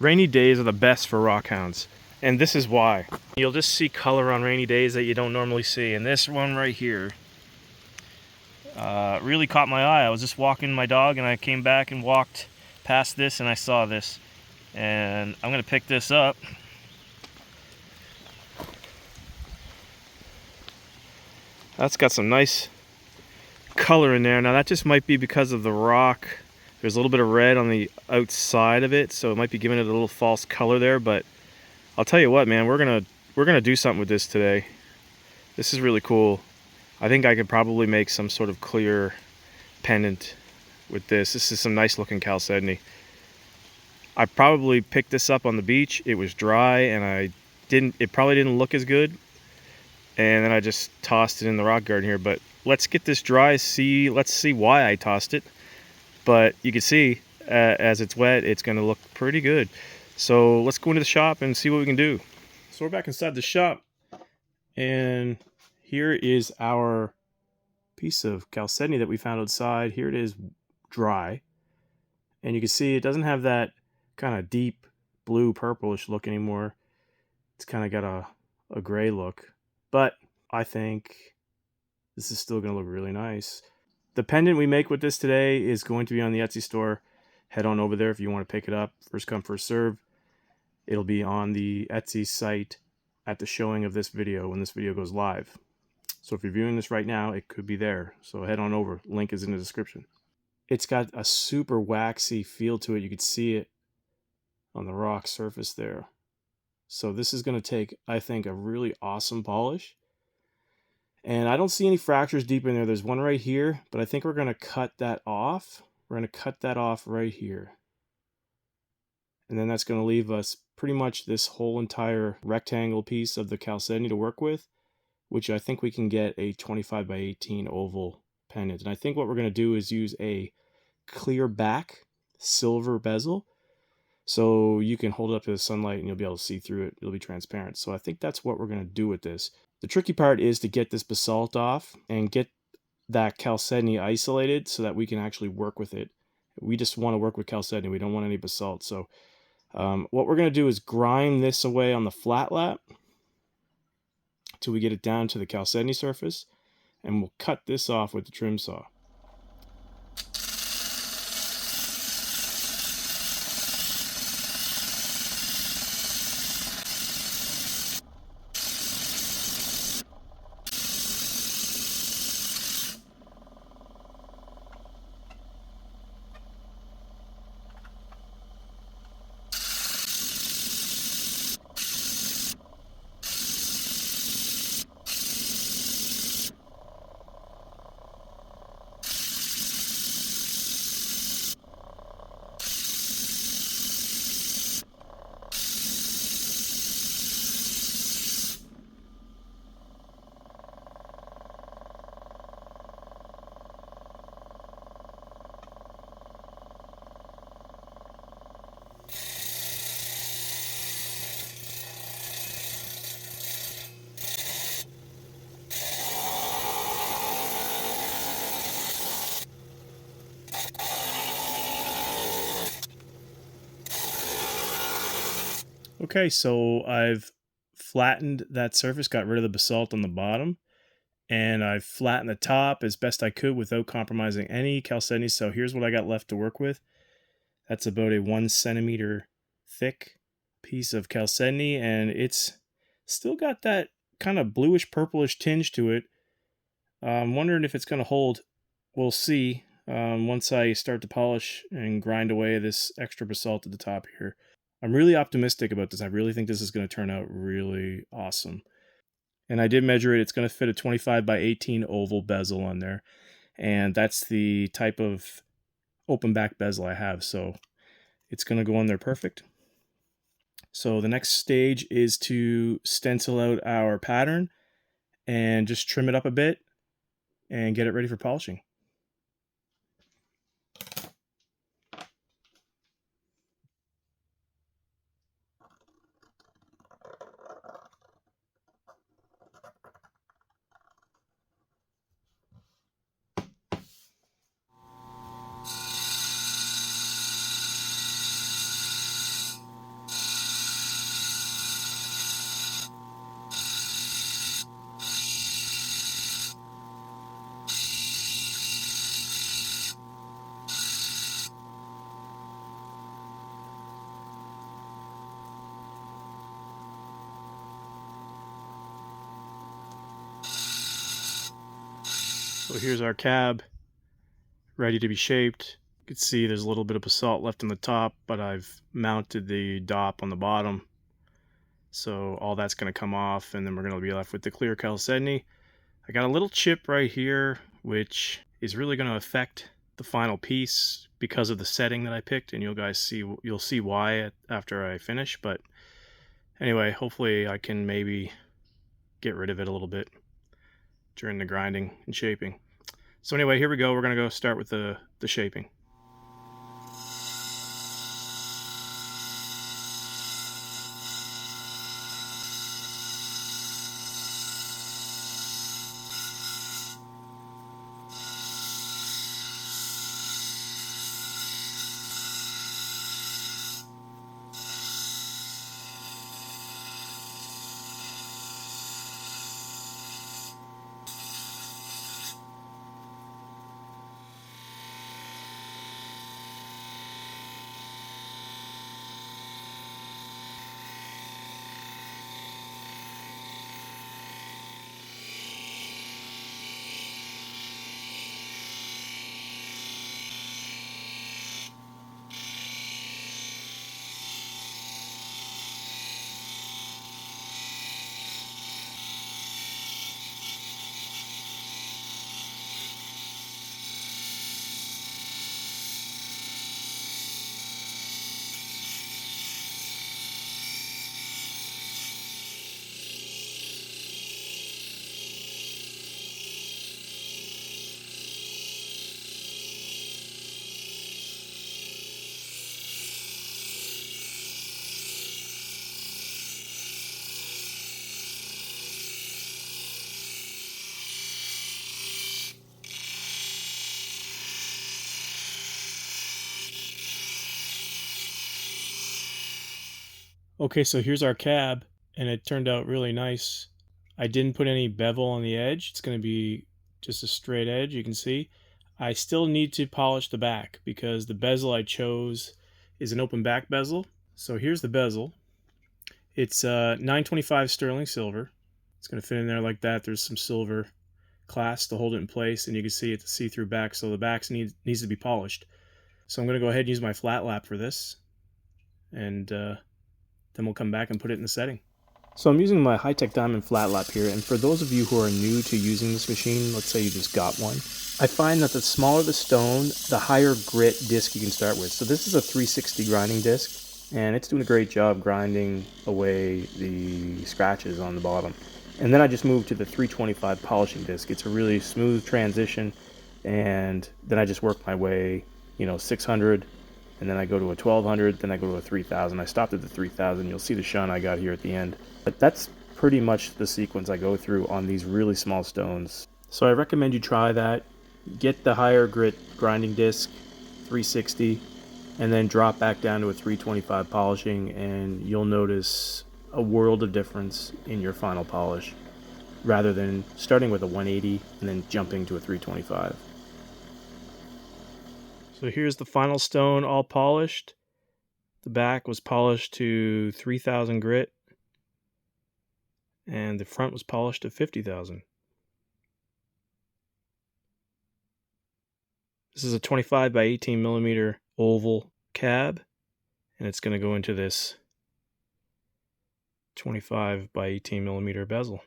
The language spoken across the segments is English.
Rainy days are the best for rockhounds, and this is why. You'll just see color on rainy days that you don't normally see, and this one right here really caught my eye. I was just walking my dog and I came back and walked past this and I saw this, and I'm gonna pick this up. That's got some nice color in there. Now that just might be because of the rock. There's a little bit of red on the outside of it, so it might be giving it a little false color there, but I'll tell you what, man, we're gonna do something with this today. This is really cool. I think I could probably make some sort of clear pendant with this. This is some nice looking chalcedony. I probably picked this up on the beach. It was dry and it probably didn't look as good. And then I just tossed it in the rock garden here, but let's get this dry, let's see why I tossed it. But you can see as it's wet, it's gonna look pretty good. So let's go into the shop and see what we can do. So we're back inside the shop, and here is our piece of chalcedony that we found outside. Here it is dry, and you can see it doesn't have that kind of deep blue purplish look anymore. It's kind of got a gray look, but I think this is still gonna look really nice. The pendant we make with this today is going to be on the Etsy store. Head on over there if you want to pick it up. First come, first serve. It'll be on the Etsy site at the showing of this video when this video goes live. So if you're viewing this right now, it could be there. So head on over. Link is in the description. It's got a super waxy feel to it. You could see it on the rock surface there. So this is going to take, I think, a really awesome polish. And I don't see any fractures deep in there. There's one right here, but I think we're going to cut that off. We're going to cut that off right here. And then that's going to leave us pretty much this whole entire rectangle piece of the chalcedony to work with, which I think we can get a 25 by 18 oval pendant. And I think what we're going to do is use a clear back silver bezel, so you can hold it up to the sunlight and you'll be able to see through it. It'll be transparent. So I think that's what we're going to do with this. The tricky part is to get this basalt off and get that chalcedony isolated so that we can actually work with it. We just want to work with chalcedony. We don't want any basalt. So what we're going to do is grind this away on the flat lap till we get it down to the chalcedony surface, and we'll cut this off with the trim saw. Okay, so I've flattened that surface, got rid of the basalt on the bottom, and I've flattened the top as best I could without compromising any chalcedony. So here's what I got left to work with. That's about a 1 centimeter thick piece of chalcedony, and it's still got that kind of bluish purplish tinge to it. I'm wondering if it's going to hold. We'll see once I start to polish and grind away this extra basalt at the top here. I'm really optimistic about this. I really think this is going to turn out really awesome. And I did measure it. It's going to fit a 25 by 18 oval bezel on there. And that's the type of open back bezel I have. So it's going to go on there perfect. So the next stage is to stencil out our pattern and just trim it up a bit and get it ready for polishing. So here's our cab, ready to be shaped. You can see there's a little bit of basalt left on the top, but I've mounted the dop on the bottom. So all that's going to come off, and then we're going to be left with the clear chalcedony. I got a little chip right here, which is really going to affect the final piece because of the setting that I picked, and you'll see why after I finish. But anyway, hopefully I can maybe get rid of it a little bit during the grinding and shaping. So anyway, here we go. We're going to go start with the shaping. Okay, so here's our cab, and it turned out really nice. I didn't put any bevel on the edge. It's going to be just a straight edge, you can see. I still need to polish the back because the bezel I chose is an open back bezel. So here's the bezel. It's 925 sterling silver. It's going to fit in there like that. There's some silver clasp to hold it in place, and you can see it's a see-through back, so the back needs to be polished. So I'm going to go ahead and use my flat lap for this, and then we'll come back and put it in the setting. So I'm using my high-tech diamond flat lap here, and for those of you who are new to using this machine, let's say you just got one, I find that the smaller the stone, the higher grit disc you can start with. So this is a 360 grinding disc, and it's doing a great job grinding away the scratches on the bottom. And then I just moved to the 325 polishing disc. It's a really smooth transition, and then I just work my way, 600, and then I go to a 1200, then I go to a 3000. I stopped at the 3000. You'll see the shun I got here at the end. But that's pretty much the sequence I go through on these really small stones. So I recommend you try that. Get the higher grit grinding disc, 360, and then drop back down to a 325 polishing, and you'll notice a world of difference in your final polish, rather than starting with a 180 and then jumping to a 325. So here's the final stone all polished. The back was polished to 3000 grit, and the front was polished to 50,000. This is a 25 by 18 millimeter oval cab, and it's going to go into this 25 by 18 millimeter bezel.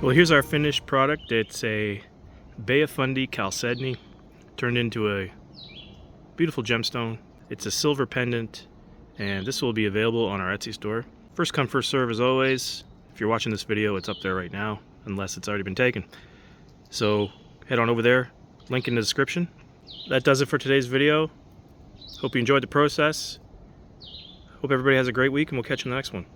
Well, here's our finished product. It's a Bay of Fundy chalcedony turned into a beautiful gemstone. It's a silver pendant, and this will be available on our Etsy store. First come, first serve as always. If If you're watching this video, it's up there right now, unless it's already been taken. So head on over there, link in the description. That does it for today's video. Hope you enjoyed the process. Hope everybody has a great week, and we'll catch you in the next one.